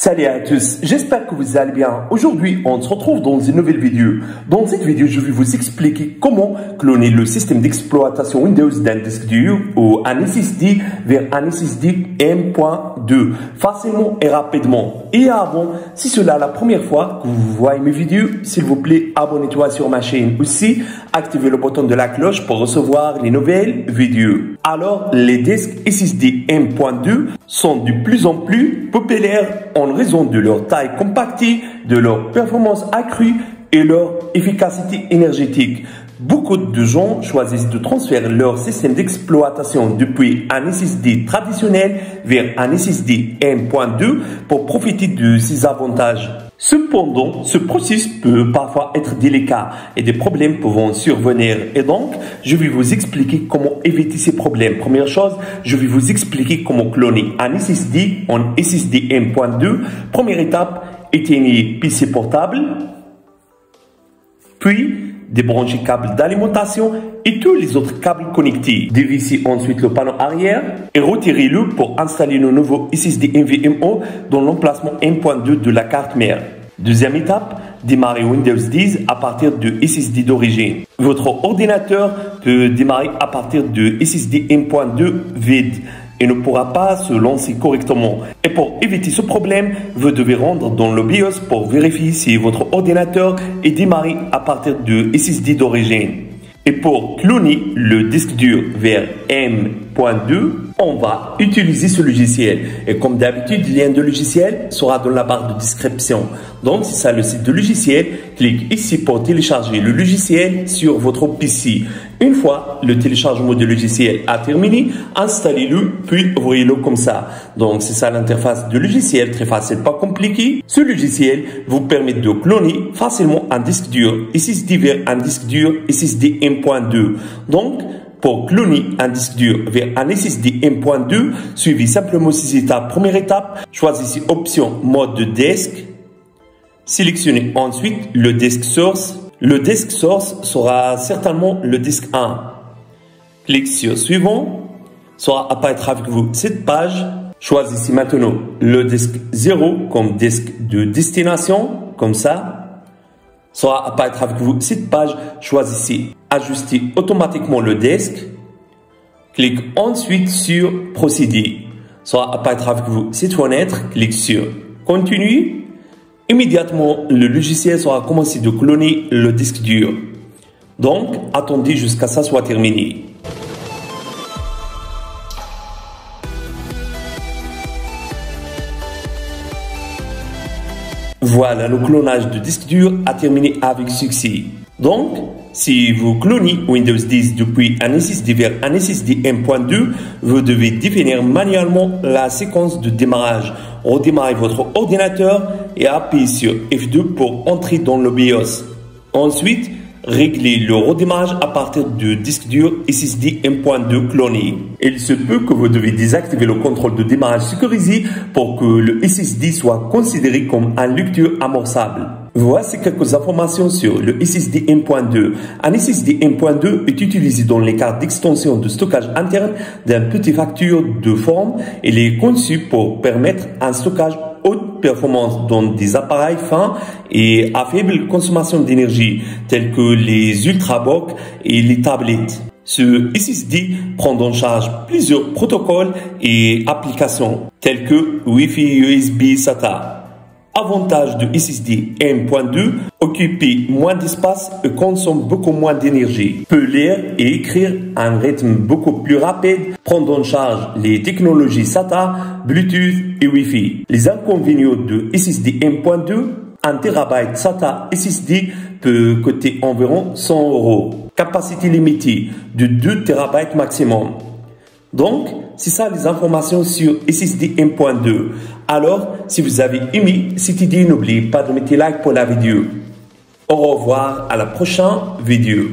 Salut à tous, j'espère que vous allez bien. Aujourd'hui, on se retrouve dans une nouvelle vidéo. Dans cette vidéo, je vais vous expliquer comment cloner le système d'exploitation Windows d'un disque dur ou un SSD vers un SSD M.2 facilement et rapidement. Et avant, si cela est la première fois que vous voyez mes vidéos, s'il vous plaît, abonnez-toi sur ma chaîne. Aussi, activez le bouton de la cloche pour recevoir les nouvelles vidéos. Alors, les disques SSD M.2 sont de plus en plus populaires en raison de leur taille compactée, de leur performance accrue et leur efficacité énergétique. Beaucoup de gens choisissent de transférer leur système d'exploitation depuis un SSD traditionnel vers un SSD M.2 pour profiter de ces avantages. Cependant, ce processus peut parfois être délicat et des problèmes peuvent survenir. Et donc, je vais vous expliquer comment éviter ces problèmes. Première chose, je vais vous expliquer comment cloner un SSD en SSD M.2. Première étape, éteignez PC portable, puis débranchez câble d'alimentation et tous les autres câbles connectés. Dévissez ensuite le panneau arrière et retirez-le pour installer le nouveau SSD NVMe dans l'emplacement M.2 de la carte mère. Deuxième étape, démarrez Windows 10 à partir de SSD d'origine. Votre ordinateur peut démarrer à partir de SSD M.2 vide et ne pourra pas se lancer correctement. Et pour éviter ce problème, vous devez rendre dans le BIOS pour vérifier si votre ordinateur est démarré à partir de SSD d'origine. Et pour cloner le disque dur vers M.2, on va utiliser ce logiciel. Et comme d'habitude, le lien de logiciel sera dans la barre de description. Donc, c'est ça le site de logiciel. Cliquez ici pour télécharger le logiciel sur votre PC. Une fois le téléchargement du logiciel a terminé, installez-le, puis ouvrez-le comme ça. Donc, c'est ça l'interface du logiciel, très facile, pas compliqué. Ce logiciel vous permet de cloner facilement un disque dur SSD vers un disque dur SSD M.2. Donc, pour cloner un disque dur vers un SSD M.2, suivez simplement ces étapes. Première étape, choisissez option mode de disk. Sélectionnez ensuite le disk source. Le disk source sera certainement le disque 1. Cliquez sur suivant. Sera apparaître avec vous cette page. Choisissez maintenant le disque 0 comme disque de destination, comme ça. Sera apparaître avec vous cette page. Choisissez ajuster automatiquement le disque. Cliquez ensuite sur procéder. Sera apparaître avec vous cette fenêtre. Cliquez sur continue. Immédiatement, le logiciel sera commencé de cloner le disque dur. Donc, attendez jusqu'à ça soit terminé. Voilà, le clonage de disque dur a terminé avec succès. Donc, si vous clonez Windows 10 depuis un SSD vers un SSD M.2, vous devez définir manuellement la séquence de démarrage. Redémarrez votre ordinateur et appuyez sur F2 pour entrer dans le BIOS. Ensuite, réglez le redémarrage à partir du disque dur SSD M.2 cloné. Il se peut que vous devez désactiver le contrôle de démarrage sécurisé pour que le SSD soit considéré comme un lecteur amorçable. Voici quelques informations sur le SSD M.2. Un SSD M.2 est utilisé dans les cartes d'extension de stockage interne d'un petit facture de forme. Il est conçu pour permettre un stockage haute performance dans des appareils fins et à faible consommation d'énergie tels que les ultrabooks et les tablettes. Ce SSD prend en charge plusieurs protocoles et applications tels que Wi-Fi, USB, SATA. Avantage de SSD M.2, occuper moins d'espace et consomme beaucoup moins d'énergie. Peut lire et écrire à un rythme beaucoup plus rapide, prendre en charge les technologies SATA, Bluetooth et Wi-Fi. Les inconvénients de SSD M.2, 1 TB SATA SSD peut coûter environ 100 €. Capacité limitée de 2 TB maximum. Donc, c'est ça les informations sur SSD M.2. Alors, si vous avez aimé cette idée, n'oubliez pas de mettre like pour la vidéo. Au revoir, à la prochaine vidéo.